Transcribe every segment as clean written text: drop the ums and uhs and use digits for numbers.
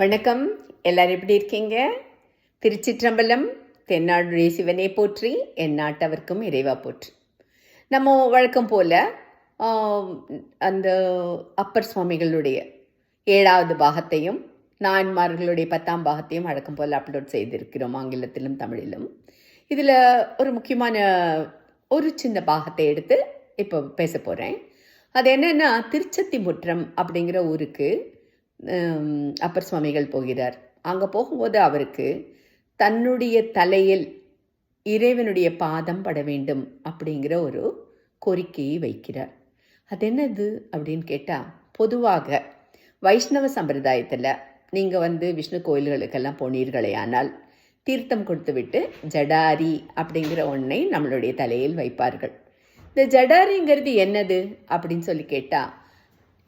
வணக்கம். எல்லாரும் எப்படி இருக்கீங்க? திருச்சிற்றம்பலம். தென்னாடுடைய சிவனே போற்றி, என் நாட்டவர்க்கும் இறைவா போற்றி. நம்ம வழக்கம் போல் அந்த அப்பர் சுவாமிகளுடைய 7வது பாகத்தையும் நாயன்மார்களுடைய 10ஆம் பாகத்தையும் வழக்கம் போல் அப்லோட் செய்திருக்கிறோம், ஆங்கிலத்திலும் தமிழிலும். இதில் ஒரு முக்கியமான ஒரு சின்ன பாகத்தை எடுத்து இப்போ பேச போகிறேன். அது என்னென்னா, திருச்சத்திமுற்றம் அப்படிங்கிற ஊருக்கு அப்பர் சுவாமிகள் போகிறார். அங்கே போகும்போது அவருக்கு தன்னுடைய தலையில் இறைவனுடைய பாதம் பட வேண்டும் அப்படிங்கிற ஒரு கோரிக்கையை வைக்கிறார். அது என்னது அப்படின்னு கேட்டால், பொதுவாக வைஷ்ணவ சம்பிரதாயத்தில் நீங்கள் விஷ்ணு கோயில்களுக்கெல்லாம் போனீர்களே ஆனால் தீர்த்தம் கொடுத்து விட்டு ஜடாரி அப்படிங்கிற ஒன்றை நம்மளுடைய தலையில் வைப்பார்கள். இந்த ஜடாரிங்கிறது என்னது அப்படின்னு சொல்லி கேட்டால்,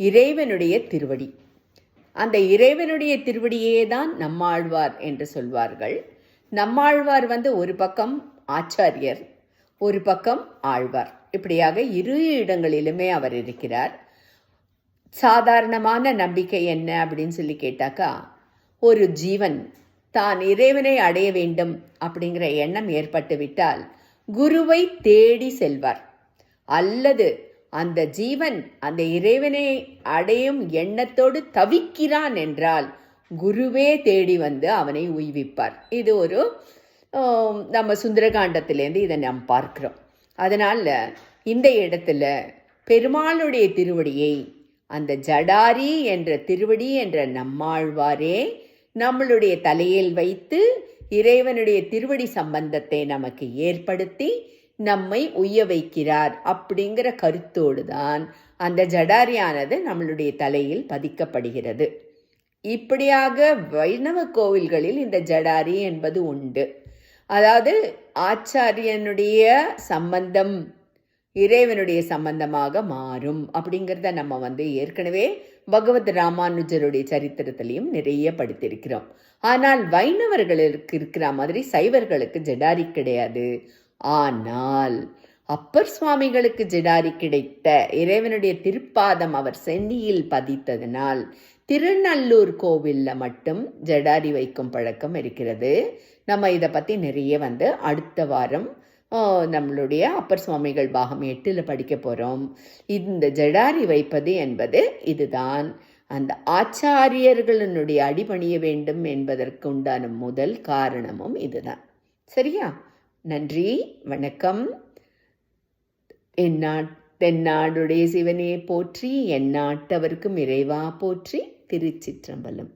இறைவனுடைய திருவடி. அந்த இறைவனுடைய திருவடியே தான் நம்மாழ்வார் என்று சொல்வார்கள். நம்மாழ்வார் ஒரு பக்கம் ஆச்சாரியர், ஒரு பக்கம் ஆழ்வார். இப்படியாக இரு இடங்களிலுமே அவர் இருக்கிறார். சாதாரணமான நம்பிக்கை என்ன அப்படின்னு சொல்லி கேட்டாக்கா, ஒரு ஜீவன் தான் இறைவனை அடைய வேண்டும் அப்படிங்கிற எண்ணம் ஏற்பட்டு விட்டால் குருவை தேடி செல்வார். அல்லது அந்த ஜீவன் அந்த இறைவனை அடையும் எண்ணத்தோடு தவிக்கிறான் என்றால் குருவே தேடி அவனை உய்விப்பார். இது ஒரு நம்ம சுந்தரகாண்டத்திலேருந்து இதை நாம் பார்க்கிறோம். அதனால் இந்த இடத்துல பெருமாளுடைய திருவடியை, அந்த ஜடாரி என்ற திருவடி என்ற நம்மாழ்வாரே நம்மளுடைய தலையில் வைத்து இறைவனுடைய திருவடி சம்பந்தத்தை நமக்கு ஏற்படுத்தி நம்மை உய்ய வைக்கிறார் அப்படிங்கிற கருத்தோடு தான் அந்த ஜடாரியானது நம்மளுடைய தலையில் பதிக்கப்படுகிறது. இப்படியாக வைணவ கோவில்களில் இந்த ஜடாரி என்பது உண்டு. அதாவது ஆச்சாரியனுடைய சம்பந்தம் இறைவனுடைய சம்பந்தமாக மாறும் அப்படிங்கிறத நம்ம ஏற்கனவே பகவத் ராமானுஜருடைய சரித்திரத்திலையும் நிறைய படித்திருக்கிறோம். ஆனால் வைணவர்களுக்கு இருக்கிற மாதிரி சைவர்களுக்கு ஜடாரி கிடையாது. ஆனால் அப்பர் சுவாமிகளுக்கு ஜடாரி கிடைத்த இறைவனுடைய திருப்பாதம் அவர் சென்னியில் பதித்ததனால் திருநல்லூர் கோவிலில் மட்டும் ஜடாரி வைக்கும் பழக்கம் இருக்கிறது. நம்ம இதை பற்றி நிறைய அடுத்த வாரம் நம்மளுடைய அப்பர் சுவாமிகள் பாகம் 8 படிக்க போகிறோம். இந்த ஜடாரி வைப்பது என்பது இதுதான். அந்த ஆச்சாரியர்களுடைய அடிபணிய வேண்டும் என்பதற்கு உண்டான முதல் காரணமும் இதுதான். சரியா? நன்றி, வணக்கம். தென்னாடுடைய சிவனே போற்றி, என் நாட்டவர்க்கும் இறைவா போற்றி. திருச்சிற்றம்பலம்.